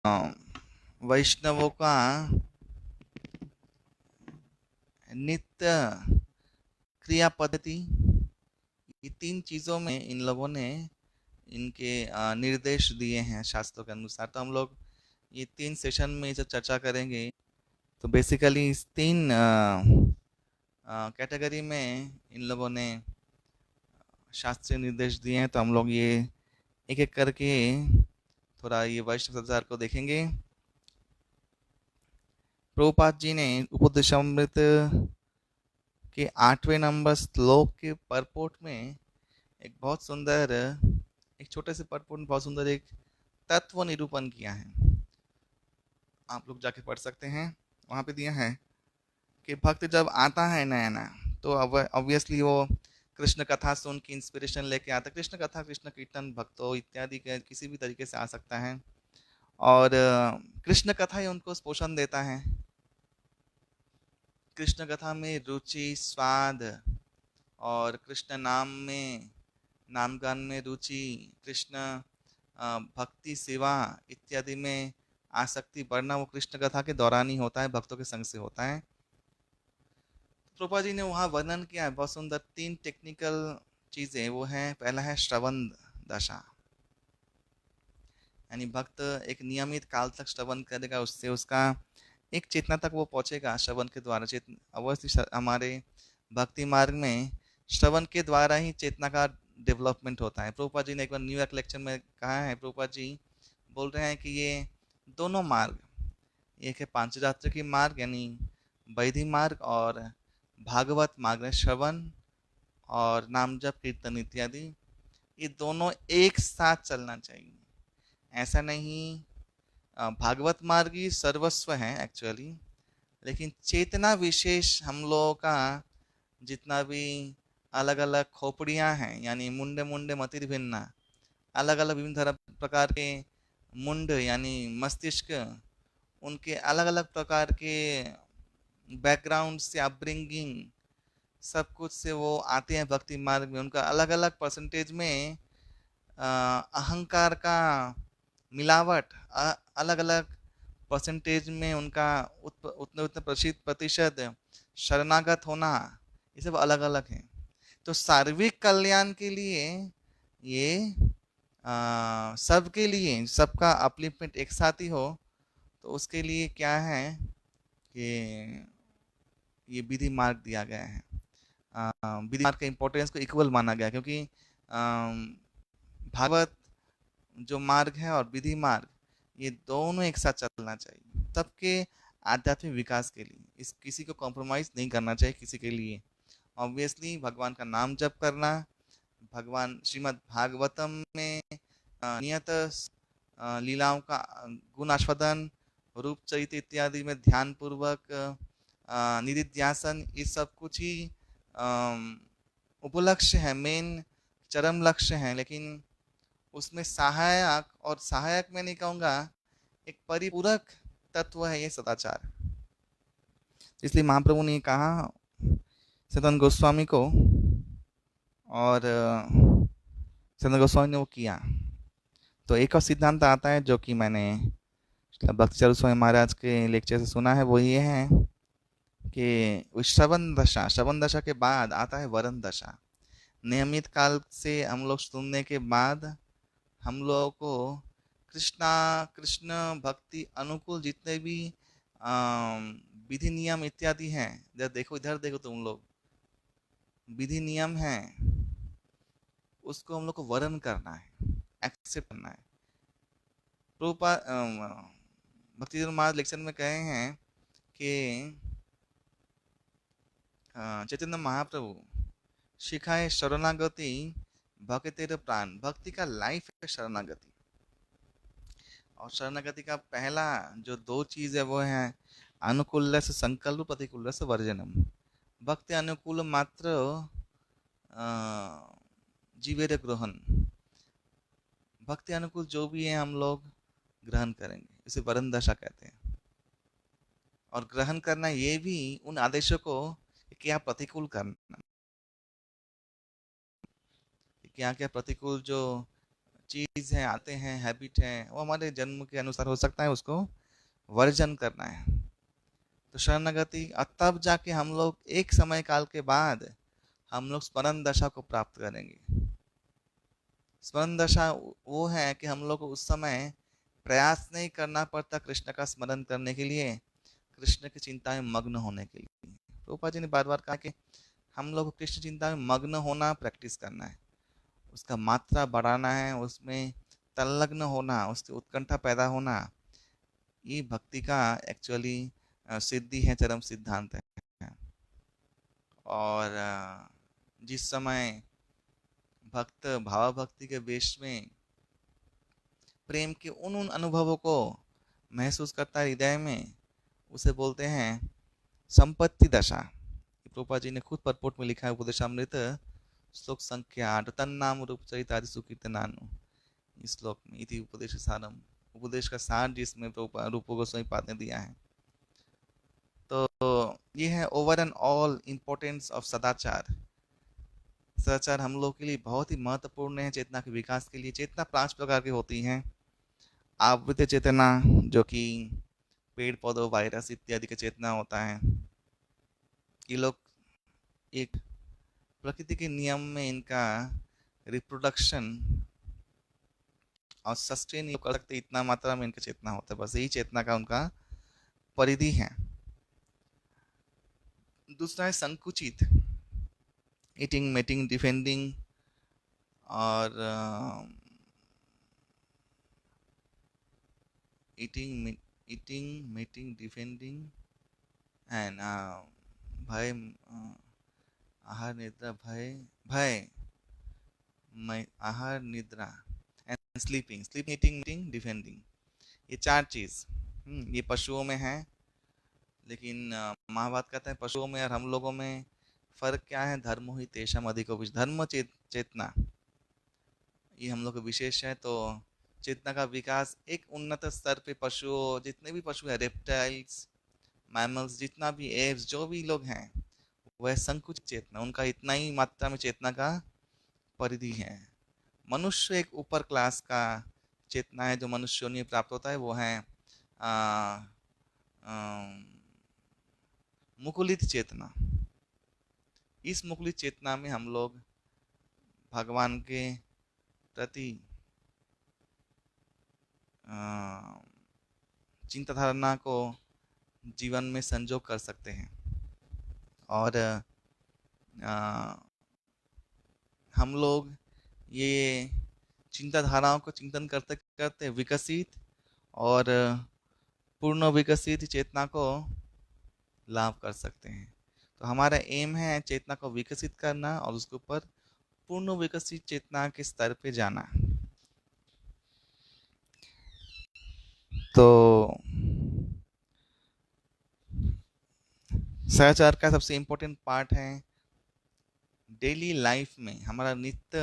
वैष्णवों का नित्य क्रिया पद्धति, ये तीन चीजों में इन लोगों ने इनके निर्देश दिए हैं शास्त्रों के अनुसार। तो हम लोग ये तीन सेशन में जब चर्चा करेंगे तो बेसिकली इस तीन कैटेगरी में इन लोगों ने शास्त्रीय निर्देश दिए हैं। तो हम लोग ये एक एक करके थोड़ा ये वैष्णव संसार को देखेंगे। प्रभुपाद जी ने उपदेशामृत के 8वें नंबर श्लोक के परपोट में एक बहुत सुंदर, एक छोटे से परपोट में बहुत सुंदर एक तत्व निरूपण किया है। आप लोग जाके पढ़ सकते हैं। वहाँ पे दिया है कि भक्त जब आता है नया नया तो ऑब्वियसली वो कृष्ण कथा सुन के इंस्पिरेशन लेके आता है। कृष्ण कथा, कृष्ण कीर्तन, भक्तों इत्यादि के किसी भी तरीके से आ सकता है, और कृष्ण कथा ही उनको पोषण देता है। कृष्ण कथा में रुचि, स्वाद, और कृष्ण नाम में, नामगान में रुचि, कृष्ण भक्ति सेवा इत्यादि में आसक्ति बढ़ना वो कृष्ण कथा के दौरान ही होता है, भक्तों के संग से होता है। प्रभुपाद जी ने वहाँ वर्णन किया है बहुत सुंदर। तीन टेक्निकल चीजें वो हैं। पहला है श्रवण दशा, यानी भक्त एक नियमित काल तक श्रवण करेगा, उससे उसका एक चेतना तक वो पहुंचेगा श्रवण के द्वारा। चेतना अवश्य हमारे भक्ति मार्ग में श्रवण के द्वारा ही चेतना का डेवलपमेंट होता है। प्रभुपाद जी ने एक बार न्यूयॉर्क लेक्चर में कहा है, प्रभुपाद जी बोल रहे हैं कि ये दोनों मार्ग, एक है पांचरात्र की मार्ग यानी वैधि मार्ग, और भागवत मार्ग है श्रवण और नाम जप कीर्तन इत्यादि। ये दोनों एक साथ चलना चाहिए। ऐसा नहीं, भागवत मार्ग ही सर्वस्व है एक्चुअली, लेकिन चेतना विशेष हम लोगों का जितना भी अलग अलग खोपड़ियाँ हैं, यानी मुंडे मुंडे मतिर भिन्ना, अलग अलग विभिन्न प्रकार के मुंड यानी मस्तिष्क, उनके अलग अलग प्रकार के बैकग्राउंड से, अपब्रिंगिंग, सब कुछ से वो आते हैं भक्ति मार्ग में। उनका अलग अलग परसेंटेज में अहंकार का मिलावट, अलग अलग परसेंटेज में उनका उतने उतने प्रतिशत शरणागत होना, ये सब अलग अलग है। तो सार्विक कल्याण के लिए ये सबके लिए सबका अपलिफ्टमेंट एक साथ ही हो, तो उसके लिए क्या है कि ये विधि मार्ग दिया गया है। विधि मार्ग के इम्पोर्टेंस को इक्वल माना गया, क्योंकि भागवत जो मार्ग है और विधि मार्ग, ये दोनों एक साथ चलना चाहिए सबके आध्यात्मिक विकास के लिए। इस किसी को कॉम्प्रोमाइज नहीं करना चाहिए किसी के लिए। ऑब्वियसली भगवान का नाम जप करना, भगवान श्रीमद् भागवतम में नियत लीलाओं का गुण आस्वादन, रूप चरित्र इत्यादि में ध्यान पूर्वक निधिध्यासन, ये सब कुछ ही उपलक्ष्य है, मेन चरम लक्ष्य है। लेकिन उसमें सहायक, और सहायक मैं नहीं कहूँगा, एक परिपूरक तत्व है ये सदाचार। इसलिए महाप्रभु ने कहा सनातन गोस्वामी को, और सनातन गोस्वामी ने वो किया। तो एक और सिद्धांत आता है जो कि मैंने भक्त चरण स्वामी महाराज के लेक्चर से सुना है, वो ये है कि श्रवण दशा के बाद आता है वरण दशा। नियमित काल से हम लोग सुनने के बाद हम लोगों को कृष्णा कृष्ण भक्ति अनुकूल जितने भी विधि नियम इत्यादि हैं, इधर देखो, इधर देखो, तुम लोग विधि नियम हैं, उसको हम लोग को वर्ण करना है, एक्सेप्ट करना है। रूपा भक्ति महाराज लेक्चर में कहे हैं कि चैतन्य महाप्रभु सिखाए शरणागति भक्तिर प्राण। भक्ति का लाइफ है शरणागति, और शरणागति का पहला जो दो चीज है वो है अनुकूल से संकल्प, प्रतिकूल से वर्जनम। भक्ति अनुकूल मात्र जीवेर ग्रहण, भक्ति अनुकूल जो भी है हम लोग ग्रहण करेंगे, इसे वरण दशा कहते हैं। और ग्रहण करना ये भी उन आदेशों को क्या प्रतिकूल करना, क्या क्या प्रतिकूल जो चीज़ है, आते हैं, हैबिट है, वो हमारे जन्म के अनुसार हो सकता है, उसको वर्जन करना है। तो शरणागति, और तब जाके हम लोग एक समय काल के बाद हम लोग स्मरण दशा को प्राप्त करेंगे। स्मरण दशा वो है कि हम लोग को उस समय प्रयास नहीं करना पड़ता कृष्ण का स्मरण करने के लिए, कृष्ण की चिंता में मग्न होने के लिए। प्रभुपाद जी ने बार बार कहा कि हम लोग को कृष्ण चिंता में मग्न होना प्रैक्टिस करना है, उसका मात्रा बढ़ाना है, उसमें तल्लग्न होना, उसकी उत्कंठा पैदा होना, ये भक्ति का एक्चुअली सिद्धि है, चरम सिद्धांत है। और जिस समय भक्त भाव भक्ति के वेश में प्रेम के उन उन अनुभवों को महसूस करता है हृदय में, उसे बोलते हैं संपत्ति दशा। प्रभुपा जी ने खुद परपोट में लिखा है उपदेशामृत श्लोक संख्या 8, तन नाम रूप चरित आदि सुकीर्तनानु, इस श्लोक में इति उपदेश सारम, उपदेश का सार जिसमें रूप गोस्वामी पाद ने दिया है। तो ये है over and all importance of सदाचार। सदाचार हम लोग के लिए बहुत ही महत्वपूर्ण है चेतना के विकास के लिए। चेतना 5 प्रकार की होती हैं। आवृत्त चेतना, जो कि पेड़ पौधों, वायरस इत्यादि का चेतना होता है। ये लोग एक प्रकृति के नियम में इनका रिप्रोडक्शन और सस्टेन कर सकते, इतना मात्रा में इनका चेतना होता है, बस यही चेतना का उनका परिधि है। दूसरा है संकुचित, ईटिंग मेटिंग डिफेंडिंग, और ईटिंग मेटिंग डिफेंडिंग एंड भय, आहार निद्रा, भय भय मैं आहार निद्रा and sleeping, sleeping eating meeting defending, ये 4 चीज ये पशुओं में है। लेकिन महाभारत कहते हैं पशुओं में और हम लोगों में फर्क क्या है, धर्म ही तेषाम अधिको विशेष, धर्म चेतना ये हम लोग का विशेष है। तो चेतना का विकास एक उन्नत स्तर पे पशुओं, जितने भी पशु है, रेप्टाइल्स, मैमल्स, जितना भी एव्स, जो भी लोग हैं, वह संकुचित चेतना, उनका इतना ही मात्रा में चेतना का परिधि है। मनुष्य एक ऊपर क्लास का चेतना है जो मनुष्यों ने प्राप्त होता है, वो है मुकुलित चेतना। इस मुकुलित चेतना में हम लोग भगवान के प्रति चिंता धारणा को जीवन में संजोग कर सकते हैं। और हम लोग ये चिंताधाराओं को चिंतन करते करते विकसित और पूर्ण विकसित चेतना को लाभ कर सकते हैं। तो हमारा एम है चेतना को विकसित करना और उसके ऊपर पूर्ण विकसित चेतना के स्तर पे जाना। तो सदाचार का सबसे इम्पोर्टेंट पार्ट है डेली लाइफ में हमारा नित्य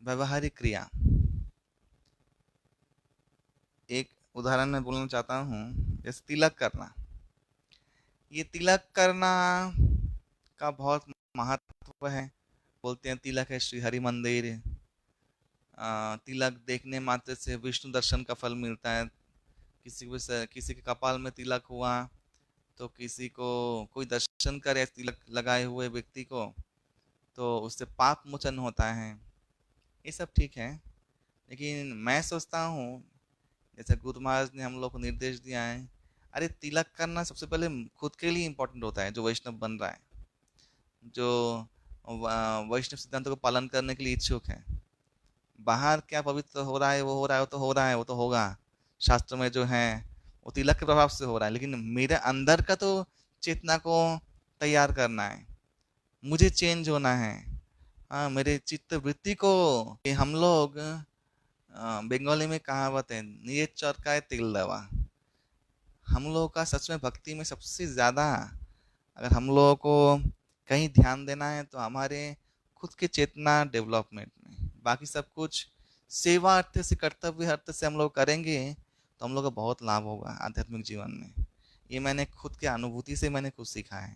व्यवहारिक क्रिया। एक उदाहरण मैं बोलना चाहता हूँ, जैसे तिलक करना। ये तिलक करना का बहुत महत्व है। बोलते हैं तिलक है श्री हरि मंदिर, तिलक देखने मात्र से विष्णु दर्शन का फल मिलता है। किसी के कपाल में तिलक हुआ तो किसी को कोई दर्शन करे तिलक लगाए हुए व्यक्ति को, तो उससे पाप मोचन होता है। ये सब ठीक है, लेकिन मैं सोचता हूँ जैसे गुरु महाराज ने हम लोग को निर्देश दिया है, अरे तिलक करना सबसे पहले खुद के लिए इम्पोर्टेंट होता है। जो वैष्णव बन रहा है, जो वैष्णव सिद्धांतों को पालन करने के लिए इच्छुक है, बाहर क्या पवित्र हो रहा है वो हो रहा है, वो तो हो रहा है, वो तो होगा, शास्त्र में जो है वो तिलक के प्रभाव से हो रहा है। लेकिन मेरे अंदर का तो चेतना को तैयार करना है, मुझे चेंज होना है। हाँ, मेरे चित्त वृत्ति को, ये हम लोग बंगाली में कहावत है, ये चरकाए तिल दवा। हम लोगों का सच में भक्ति में सबसे ज़्यादा अगर हम लोगों को कहीं ध्यान देना है तो हमारे खुद के चेतना डेवलपमेंट में। बाकी सब कुछ सेवा अर्थ से, कर्तव्य अर्थ से हम लोग करेंगे तो हम लोग को बहुत लाभ होगा आध्यात्मिक जीवन में। ये मैंने खुद के अनुभूति से मैंने कुछ सीखा है।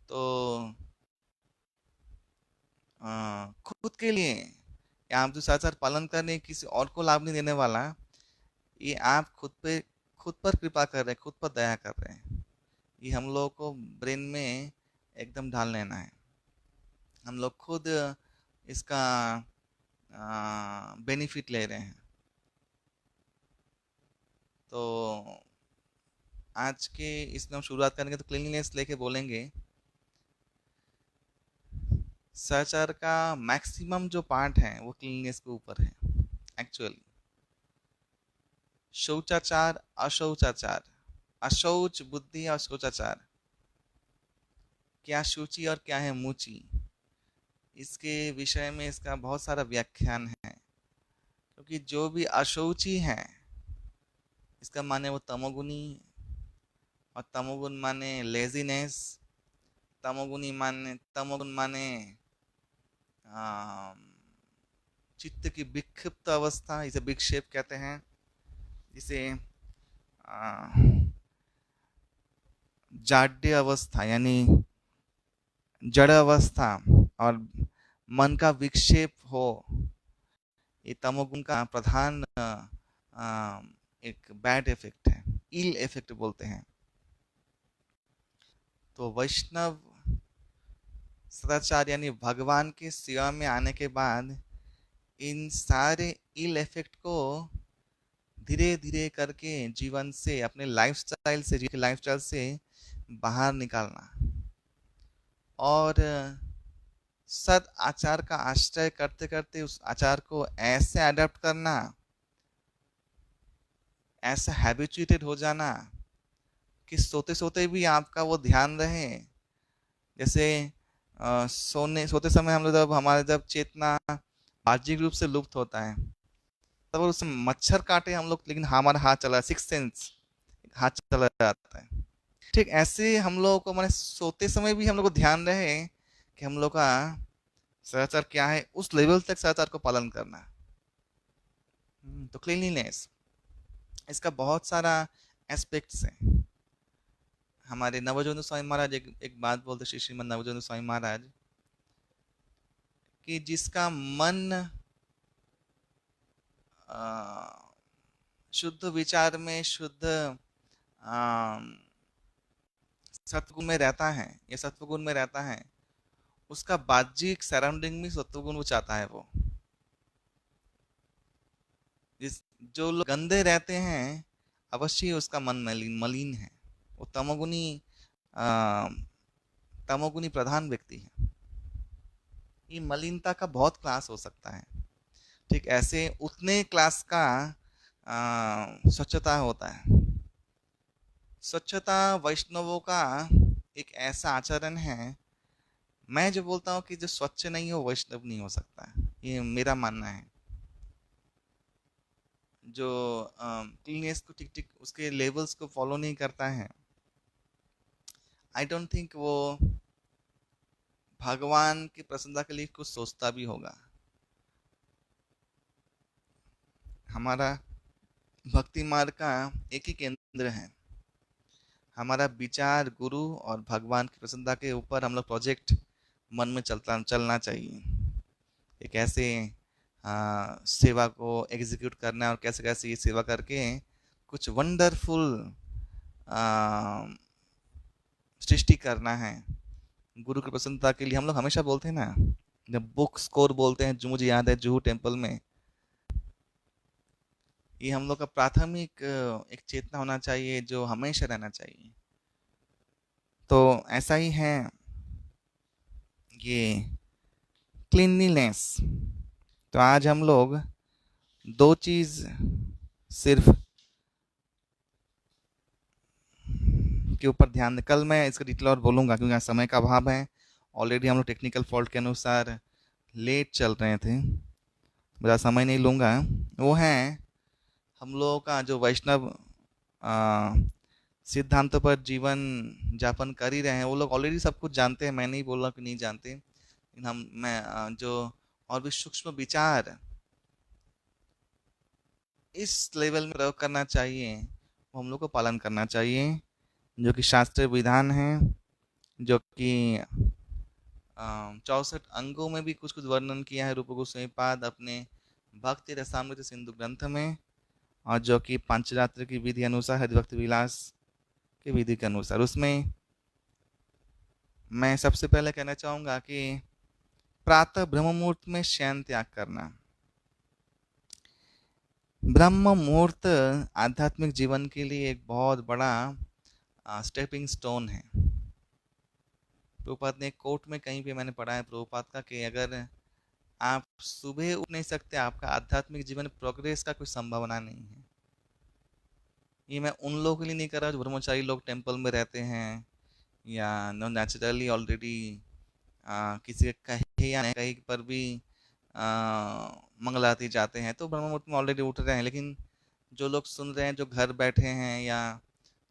तो खुद के लिए कि आप जो सदाचार पालन करने किसी और को लाभ नहीं देने वाला, ये आप खुद पर कृपा कर रहे हैं, खुद पर दया कर रहे हैं। ये हम लोगों को ब्रेन में एकदम डाल लेना है। हम लोग खुद इसका बेनिफिट ले रहे हैं। तो आज के इसमें हम शुरुआत करेंगे तो क्लीनलीनेस लेके बोलेंगे। सदाचार का मैक्सिमम जो पार्ट है वो क्लीनलीनेस के ऊपर है एक्चुअली। शौचाचार, अशौचाचार, अशौच बुद्धि और शौचाचार, क्या शुचि और क्या है मुचि, इसके विषय में इसका बहुत सारा व्याख्यान है। क्योंकि जो भी अशौची है इसका माने वो तमोगुनी, और तमोगुण माने लेजीनेस, तमोगुण माने चित्त की विक्षिप्त अवस्था, इसे विक्षेप कहते हैं। इसे जाड्य अवस्था यानी जड़ अवस्था और मन का विक्षेप हो, ये तमोगुण का प्रधान एक बैड इफेक्ट है, इल इफेक्ट बोलते हैं। तो वैष्णव सदाचार यानी भगवान की सेवा में आने के बाद इन सारे इल इफेक्ट को धीरे धीरे करके जीवन से, अपने लाइफस्टाइल से बाहर निकालना और सद आचार का आश्रय करते करते उस आचार को ऐसे अडॉप्ट करना, ऐसा हैबिचुएटेड हो जाना कि सोते सोते भी आपका वो ध्यान रहे। जैसे सोते समय हम लोग जब चेतना बाह्यिक रूप से लुप्त होता है तब उसमें मच्छर काटे हम लोग, लेकिन हमारा हाथ चला, सिक्स सेंस हाथ चला जाता है। ठीक ऐसे हम लोगों को मैंने सोते समय भी हम लोग को ध्यान रहे कि हम लोग का सदाचार क्या है, उस लेवल तक सदाचार को पालन करना। तो क्लीनलीनेस इसका बहुत सारा एस्पेक्ट्स है। हमारे नवजोत स्वामी महाराज एक बात बोलते, श्री श्रीमद नवजोत स्वामी महाराज, कि जिसका मन शुद्ध विचार में, शुद्ध सत्वगुण में रहता है या सत्वगुण में रहता है, उसका बाह्यिक सराउंडिंग में सत्वगुण वो चाहता है। वो जो लोग गंदे रहते हैं अवश्य उसका मन मलिन है, वो तमोगुनी प्रधान व्यक्ति है। ये मलिनता का बहुत क्लास हो सकता है। ठीक ऐसे उतने क्लास का स्वच्छता होता है। स्वच्छता वैष्णवों का एक ऐसा आचरण है, मैं जो बोलता हूँ कि जो स्वच्छ नहीं हो वैष्णव नहीं हो सकता, ये मेरा मानना है। जो क्लीननेस को ठीक ठीक उसके लेवल्स को फॉलो नहीं करता है, आई डोंट थिंक वो भगवान की प्रसन्नता के लिए कुछ सोचता भी होगा। हमारा भक्ति मार्ग का एक ही केंद्र है, हमारा विचार गुरु और भगवान की प्रसन्नता के ऊपर हम लोग प्रोजेक्ट मन में चलना चाहिए कि कैसे सेवा को एग्जीक्यूट करना है और कैसे कैसे ये सेवा करके कुछ वंडरफुल सृष्टि करना है गुरु की प्रसन्नता के लिए। हम लोग हमेशा बोलते हैं ना, जब बुक स्कोर बोलते हैं, जो मुझे याद है जुहू टेम्पल में, ये हम लोग का प्राथमिक एक चेतना होना चाहिए जो हमेशा रहना चाहिए। तो ऐसा ही है ये क्लीनलीनेस। तो आज हम लोग दो चीज सिर्फ के ऊपर ध्यान दें। कल मैं इसका डिटेल और बोलूँगा क्योंकि समय का अभाव है। ऑलरेडी हम लोग टेक्निकल फॉल्ट के अनुसार लेट चल रहे थे, ज़्यादा समय नहीं लूँगा। वो है हम लोगों का जो वैष्णव सिद्धांतों पर जीवन यापन कर ही रहे हैं, वो लोग ऑलरेडी सब कुछ जानते हैं, मैं नहीं बोल रहा कि नहीं जानते, लेकिन मैं जो और भी सूक्ष्म विचार इस लेवल में प्रयोग करना चाहिए वो हम लोग को पालन करना चाहिए, जो कि शास्त्रीय विधान है, जो कि 64 अंगों में भी कुछ कुछ वर्णन किया है रूप गोस्वामी पाद अपने भक्ति रसामृत सिंधु ग्रंथ में, और जो कि पंचरात्र की विधि अनुसार हरिभक्त विलास की विधि के अनुसार उसमें मैं सबसे पहले कहना चाहूँगा कि प्रातः ब्रह्म मुहूर्त में शयन त्याग करना। ब्रह्म मुहूर्त आध्यात्मिक जीवन के लिए एक बहुत बड़ा स्टेपिंग स्टोन है। प्रभुपाद ने एक कोट में कहीं पे मैंने पढ़ा है प्रभुपाद का कि अगर आप सुबह उठ नहीं सकते, आपका आध्यात्मिक जीवन प्रोग्रेस का कोई संभावना नहीं है। ये मैं उन लोगों के लिए नहीं कर रहा जो ब्रह्मचारी लोग टेम्पल में रहते हैं या नो नेचुरली ऑलरेडी किसी के कहे या नहीं कहीं पर भी मंगलाती जाते हैं तो ब्रह्म मुहूर्त में ऑलरेडी उठ रहे हैं। लेकिन जो लोग सुन रहे हैं, जो घर बैठे हैं या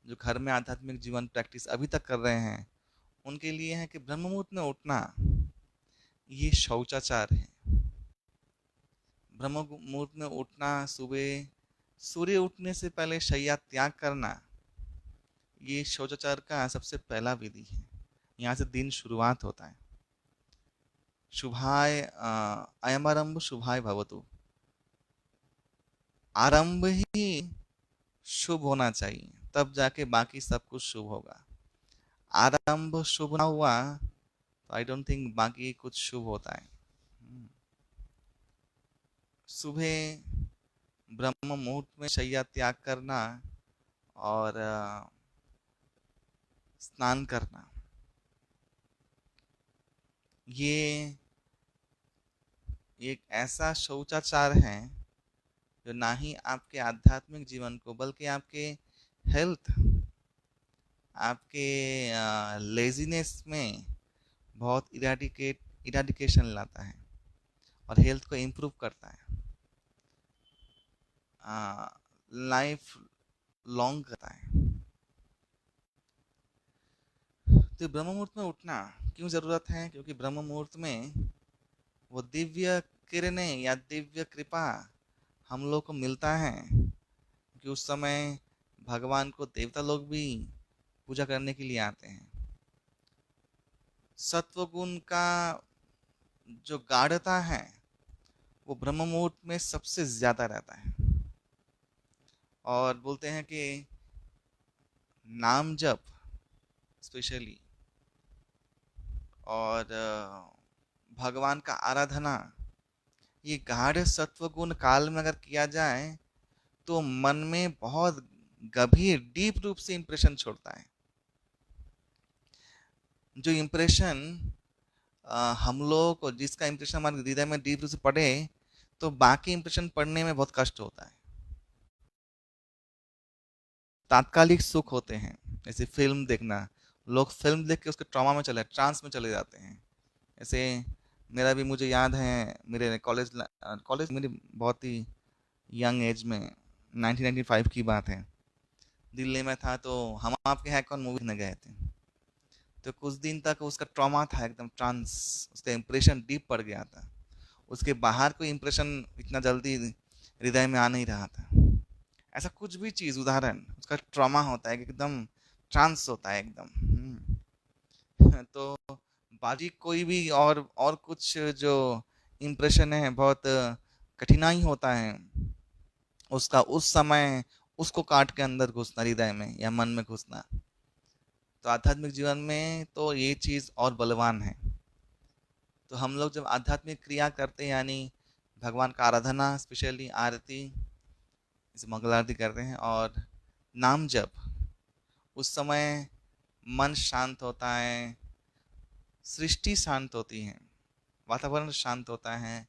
जो घर में आध्यात्मिक जीवन प्रैक्टिस अभी तक कर रहे हैं, उनके लिए है कि ब्रह्म मुहूर्त में उठना ये शौचाचार है। ब्रह्म मुहूर्त में उठना, सुबह सूर्य उठने से पहले शैया त्याग करना, ये शौचाचार का सबसे पहला विधि है। यहाँ से दिन शुरुआत होता है। शुभाय अयमारंभ शुभाय भवतु, आरंभ ही शुभ होना चाहिए, तब जाके बाकी सब कुछ शुभ होगा। आरंभ शुभ ना हुआ तो आई डोंट थिंक बाकी कुछ शुभ होता है। सुबह ब्रह्म मुहूर्त में शैया त्याग करना और स्नान करना, ये एक ऐसा शौचाचार है जो ना ही आपके आध्यात्मिक जीवन को बल्कि आपके हेल्थ, आपके लेजीनेस में बहुत इराडिकेशन लाता है और हेल्थ को इम्प्रूव करता है, लाइफ लॉन्ग करता है। तो ब्रह्म मुहूर्त में उठना क्यों ज़रूरत है? क्योंकि ब्रह्म मुहूर्त में वो दिव्य किरणें या दिव्य कृपा हम लोग को मिलता है कि उस समय भगवान को देवता लोग भी पूजा करने के लिए आते हैं। सत्वगुण का जो गाढ़ता है वो ब्रह्म मुहूर्त में सबसे ज्यादा रहता है। और बोलते हैं कि नाम जप स्पेशली और भगवान का आराधना, ये गाढ़ सत्वगुण काल में अगर किया जाए तो मन में बहुत गंभीर डीप रूप से इंप्रेशन छोड़ता है। जो इंप्रेशन हम लोग को, जिसका इंप्रेशन हमारे हृदय में डीप रूप से पड़े तो बाकी इंप्रेशन पढ़ने में बहुत कष्ट होता है। तात्कालिक सुख होते हैं, जैसे फिल्म देखना, लोग फिल्म देख के उसके ट्रॉमा में चले, ट्रांस में चले जाते हैं। ऐसे मेरा भी, मुझे याद है मेरे कॉलेज मेरी बहुत ही यंग एज में 1995 की बात है, दिल्ली में था तो हम आपके हैं कौन मूवी में गए थे। तो कुछ दिन तक उसका ट्रॉमा था, एकदम ट्रांस, उसका इम्प्रेशन डीप पड़ गया था। उसके बाहर कोई इम्प्रेशन इतना जल्दी हृदय में आ नहीं रहा था। ऐसा कुछ भी चीज़, उदाहरण, उसका ट्रॉमा होता है, एकदम ट्रांस होता है एकदम। तो बाकी कोई भी और कुछ जो इम्प्रेशन है बहुत कठिनाई होता है उसका उस समय उसको काट के अंदर घुसना, हृदय में या मन में घुसना। तो आध्यात्मिक जीवन में तो ये चीज़ और बलवान है। तो हम लोग जब आध्यात्मिक क्रिया करते हैं यानी भगवान का आराधना, स्पेशली आरती, इसे मंगल आरती करते हैं और नाम जप, उस समय मन शांत होता है, सृष्टि शांत होती है, वातावरण शांत होता है।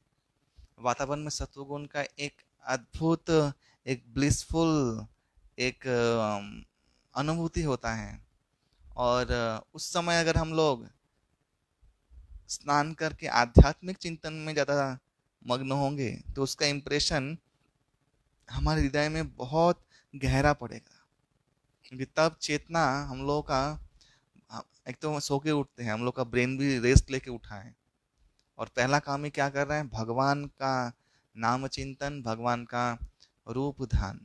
वातावरण में सत्वगुण का एक अद्भुत, एक ब्लिसफुल, एक अनुभूति होता है। और उस समय अगर हम लोग स्नान करके आध्यात्मिक चिंतन में ज़्यादा मग्न होंगे तो उसका इम्प्रेशन हमारे हृदय में बहुत गहरा पड़ेगा। क्योंकि तब चेतना हम लोगों का, एक तो सो के उठते हैं, हम लोग का ब्रेन भी रेस्ट लेके उठा है और पहला काम ही क्या कर रहे हैं? भगवान का नाम चिंतन, भगवान का रूप ध्यान।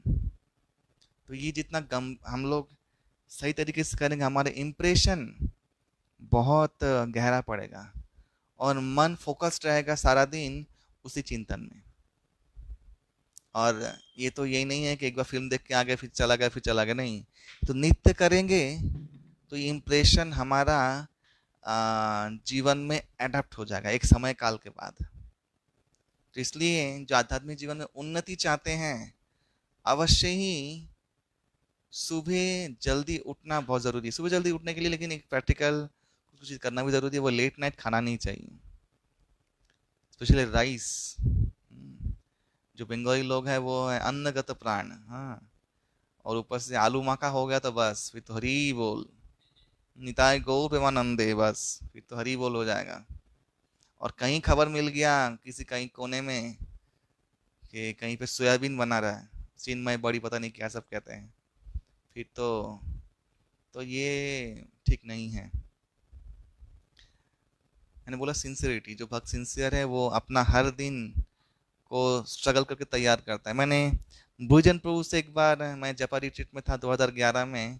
तो ये जितना गम हम लोग सही तरीके से करेंगे, हमारे इम्प्रेशन बहुत गहरा पड़ेगा और मन फोकस्ड रहेगा सारा दिन उसी चिंतन में। और ये तो यही नहीं है कि एक बार फिल्म देख के आ गए फिर चला गया फिर चला गया, नहीं। तो नित्य करेंगे तो ये इम्प्रेशन हमारा जीवन में एडप्ट हो जाएगा एक समय काल के बाद। तो इसलिए जो आध्यात्मिक जीवन में उन्नति चाहते हैं, अवश्य ही सुबह जल्दी उठना बहुत ज़रूरी है। सुबह जल्दी उठने के लिए लेकिन एक प्रैक्टिकल कुछ चीज़ करना भी ज़रूरी है। वो लेट नाइट खाना नहीं चाहिए, स्पेशली राइस। जो बंगाली लोग हैं वो है अन्नगत प्राण, हाँ। और ऊपर से आलू माखा हो गया तो बस फिर तो हरी बोल, निताय गौर प्रेमानंदे, बस फिर तो हरी बोल हो जाएगा। और कहीं खबर मिल गया किसी कहीं कोने में कि कहीं पे सोयाबीन बना रहा है, चिन्मय बड़ी पता नहीं क्या सब कहते हैं, फिर तो ये ठीक नहीं है। मैंने बोला सिंसियरिटी, जो भक्त सिंसियर है वो अपना हर दिन को स्ट्रगल करके तैयार करता है। मैंने भुजन प्रभु से एक बार, मैं जपा रिट्रीट में था 2011 में,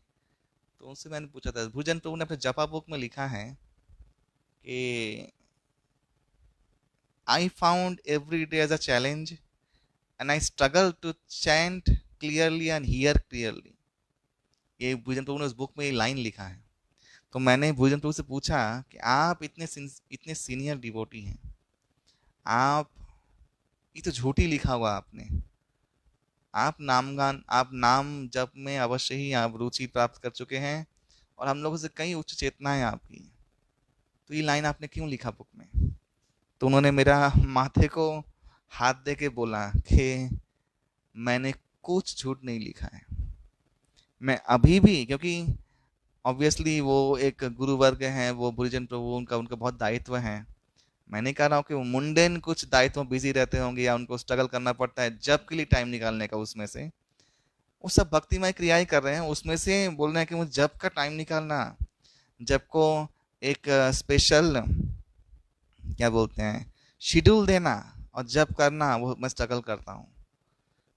तो उनसे मैंने पूछा था। भुजन प्रभु ने अपने जपा बुक में लिखा है कि I found every day as a challenge and I struggle to chant clearly and hear clearly. ये भुजन प्रभु ने उस बुक में ये लाइन लिखा है। तो मैंने भुजन प्रभु से पूछा कि आप इतने सीनियर डिवोटी हैं, आप, ये तो झूठी लिखा हुआ आपने। आप नाम जप में अवश्य ही आप रुचि प्राप्त कर चुके हैं और हम लोगों से कई उच्च चेतना है आपकी, तो ये लाइन आपने क्यों लिखा बुक में? तो उन्होंने मेरा माथे को हाथ दे के बोला कि मैंने कुछ झूठ नहीं लिखा है। मैं अभी भी, क्योंकि ऑब्वियसली वो एक गुरु वर्ग हैं, वो बुरीजन प्रभु, उनका उनका बहुत दायित्व है। मैं नहीं कह रहा हूँ कि वो मुंडेन कुछ दायित्व बिजी रहते होंगे या उनको स्ट्रगल करना पड़ता है जब के लिए टाइम निकालने का, उसमें से वो सब भक्तिमय क्रियाएं कर रहे हैं, उसमें से बोल रहे हैं कि मुझे जब का टाइम निकालना, जब को एक स्पेशल क्या बोलते हैं शेड्यूल देना और जब करना, वो मैं स्ट्रगल करता हूँ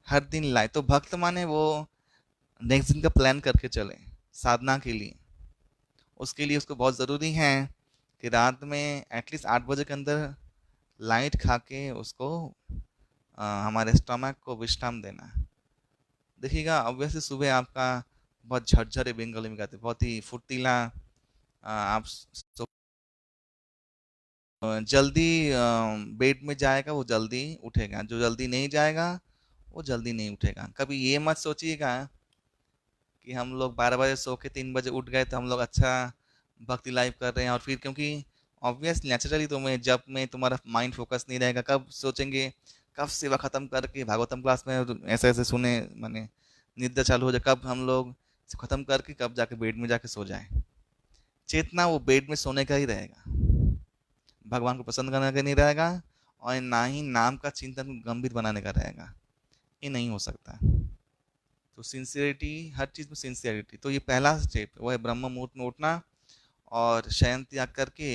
हर दिन लाए। तो भक्त माने वो नेक्स्ट दिन का प्लान करके चले साधना के लिए। उसके लिए उसको बहुत ज़रूरी है कि रात में एटलीस्ट 8 बजे के अंदर लाइट खा के उसको हमारे स्टमक को विश्राम देना। देखिएगा ऑब्वियसली सुबह आपका बहुत झरझरे बंगाली में कहते हैं, बहुत ही फुर्तीला, आप जल्दी बेड में जाएगा वो जल्दी उठेगा, जो जल्दी नहीं जाएगा वो जल्दी नहीं उठेगा। कभी ये मत सोचिएगा कि हम लोग 12 बजे सो के 3 बजे उठ गए तो हम लोग अच्छा भक्ति लाइफ कर रहे हैं। और फिर क्योंकि ऑब्वियस नेचुरली तुम्हें जब में तुम्हारा माइंड फोकस नहीं रहेगा, कब सोचेंगे कब सेवा खत्म करके भागवतम क्लास में ऐसे ऐसे सुने, माने निद्रा चालू हो जाए, कब हम लोग खत्म करके कब जाके बेड में जाके सो जाए। चेतना वो बेड में सोने का ही रहेगा, भगवान को पसंद करने का नहीं रहेगा और ना ही नाम का चिंतन गंभीर बनाने का रहेगा। ये नहीं हो सकता। तो सिंसियरिटी, हर चीज़ में सिंसियरिटी, तो ये पहला स्टेप वो है ब्रह्म मुहूर्त में उठना और शयन त्याग करके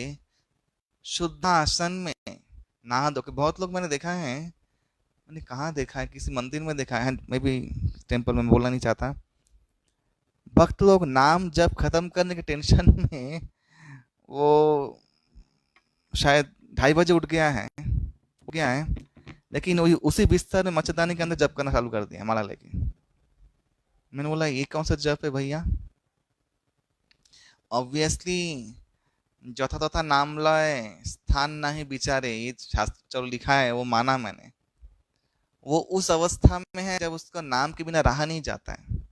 शुद्ध आसन में नहा धो के। बहुत लोग मैंने देखा है, मैंने कहाँ देखा है, किसी मंदिर में देखा है, मैं भी टेम्पल में बोलना नहीं चाहता, भक्त लोग नाम जब खत्म करने के टेंशन में वो शायद 2:30 बजे उठ गया है लेकिन वही उसी बिस्तर में मच्छरदानी के अंदर जप करना चालू कर दिया माला लेके। मैंने बोला ये कौन सा जप है भैया? ऑब्वियसली जथा तथा नाम लय स्थान नहीं विचारे, ये शास्त्र चलो लिखा है, वो माना मैंने। वो उस अवस्था में है जब उसका नाम के बिना रहा नहीं जाता है।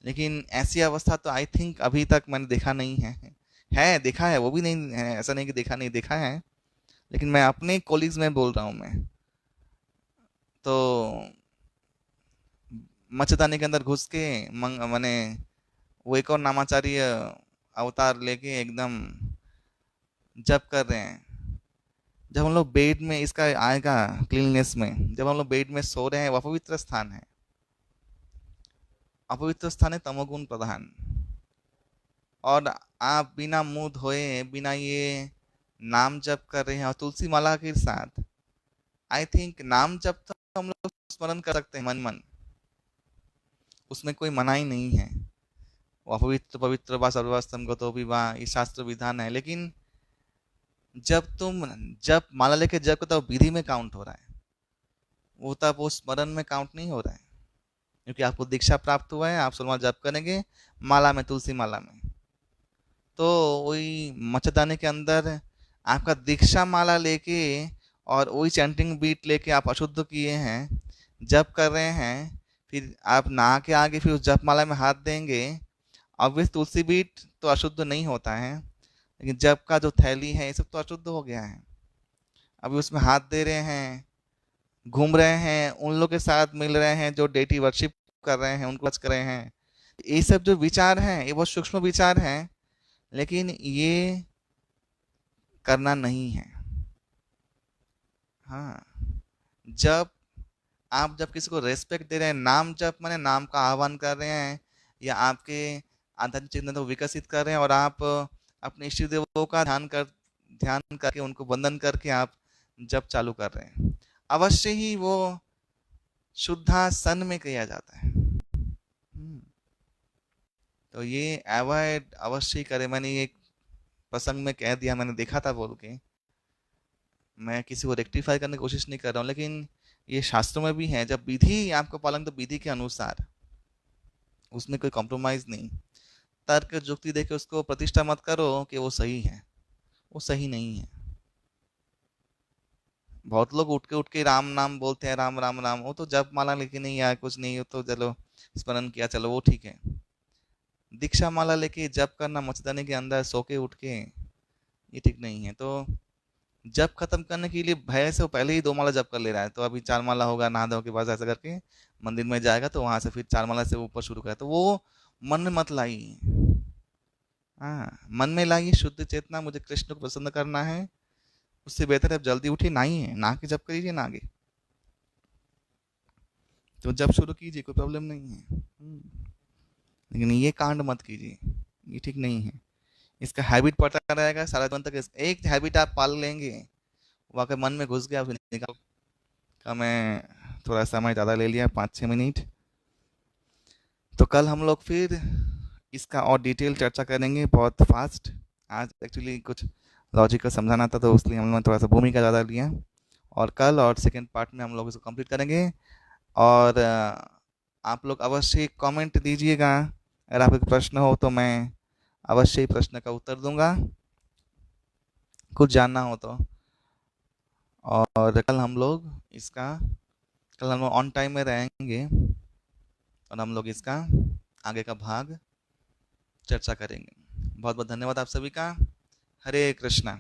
लेकिन ऐसी अवस्था तो आई थिंक अभी तक मैंने देखा नहीं है देखा है, वो भी नहीं है, ऐसा नहीं कि देखा नहीं, देखा है, लेकिन मैं अपने कोलिग्स में बोल रहा हूँ मैं। तो मच्छरदानी के अंदर घुस के मैंने वो एक और नामाचार्य अवतार लेके एकदम जप कर रहे हैं। जब हम लोग बेड में, इसका आएगा क्लीननेस में, जब हम लोग बेड में सो रहे हैं वो अपवित्र स्थान है, अपवित्र स्थान है, तमोगुण प्रधान। और आप बिना मुंह धोए बिना ये नाम जप कर रहे हैं और तुलसी माला के साथ, आई थिंक नाम जप तो हम लोग स्मरण कर सकते हैं मन मन, उसमें कोई मनाही नहीं है। वो अपवित्र पवित्र वा सर्वस्तम गतो भी वा, ये शास्त्र विधान है। लेकिन जब माला लेके जब का, तब विधि में काउंट हो रहा है, वो तब वो स्मरण में काउंट नहीं हो रहा है, क्योंकि आपको दीक्षा प्राप्त हुआ है, आप 16 जप करेंगे माला में, तुलसी माला में। तो वही मच्छरदानी के अंदर आपका दीक्षा माला लेके और वही चैंटिंग बीट लेके आप अशुद्ध किए हैं, जप कर रहे हैं, फिर आप नहा के आगे फिर उस जप माला में हाथ देंगे। ऑब्वियस तुलसी बीट तो अशुद्ध नहीं होता है, लेकिन जप का जो थैली है ये सब तो अशुद्ध हो गया है। अभी उसमें हाथ दे रहे हैं, घूम रहे हैं, उन लोग के साथ मिल रहे हैं जो डेटी वर्शिप कर रहे हैं, उनको टच कर रहे हैं। ये सब जो विचार हैं ये बहुत सूक्ष्म विचार हैं, लेकिन ये करना नहीं है। हाँ, जब जब किसी को रेस्पेक्ट दे रहे हैं, नाम जप माने नाम का आह्वान कर रहे हैं, या आपके आध्यात्मिक चिंतन को विकसित कर रहे हैं, और आप अपने इष्ट देवों का ध्यान करके उनको वंदन करके आप जप चालू कर रहे हैं, अवश्य ही वो शुद्धासन में किया जाता है। तो ये अवॉइड अवश्य ही करे। मैंने एक प्रसंग में कह दिया, मैंने देखा था बोल के, मैं किसी को रेक्टिफाई करने की कोशिश नहीं कर रहा हूँ, लेकिन ये शास्त्रों में भी है, जब विधि आपको पालन, तो विधि के अनुसार, उसमें कोई कॉम्प्रोमाइज नहीं। तर्क जुक्ति देके उसको प्रतिष्ठा मत करो कि वो सही है, वो सही नहीं है। बहुत लोग उठ के राम नाम बोलते हैं, राम राम राम, वो तो जप माला लेके नहीं आया, कुछ नहीं, वो तो चलो स्मरण किया, चलो वो ठीक है। दीक्षा माला लेके जप करना मच्छरदानी के अंदर सो के उठ के, ये ठीक नहीं है। तो जप खत्म करने के लिए भय से वो पहले ही 2 माला जप कर ले रहा है, तो अभी 4 माला होगा, नहा धो के बाद ऐसा करके मंदिर में जाएगा, तो वहां से फिर 4 माला से ऊपर शुरू करे, तो वो मन में मत लाइए। हाँ, मन में लाइए शुद्ध चेतना, मुझे कृष्ण को प्रसन्न करना है। उससे बेहतर है जल्दी उठिए, नहाइए, नहा के जप करिए ना आगे, तो जब शुरू कीजिए, कोई प्रॉब्लम नहीं है। लेकिन ये कांड मत कीजिए, ये ठीक नहीं है। इसका हैबिट पड़ता रहेगा सारा जीवन तक। एक हैबिट आप पाल लेंगे, वो अगर मन में घुस गया, फिर निकाल का। मैं थोड़ा समय ज़्यादा ले लिया, 5-6 मिनट। तो कल हम लोग फिर इसका और डिटेल चर्चा करेंगे, बहुत फास्ट। आज एक्चुअली कुछ लॉजिकल समझाना था, तो इसलिए हम लोग थोड़ा सा भूमिका ज़्यादा लिया, और कल और सेकेंड पार्ट में हम लोग इसको कंप्लीट करेंगे। और आप लोग अवश्य कमेंट दीजिएगा, अगर आपके प्रश्न हो तो मैं अवश्य ही प्रश्न का उत्तर दूंगा, कुछ जानना हो तो। और कल हम लोग ऑन टाइम में रहेंगे, और हम लोग इसका आगे का भाग चर्चा करेंगे। बहुत बहुत धन्यवाद आप सभी का। हरे कृष्णा।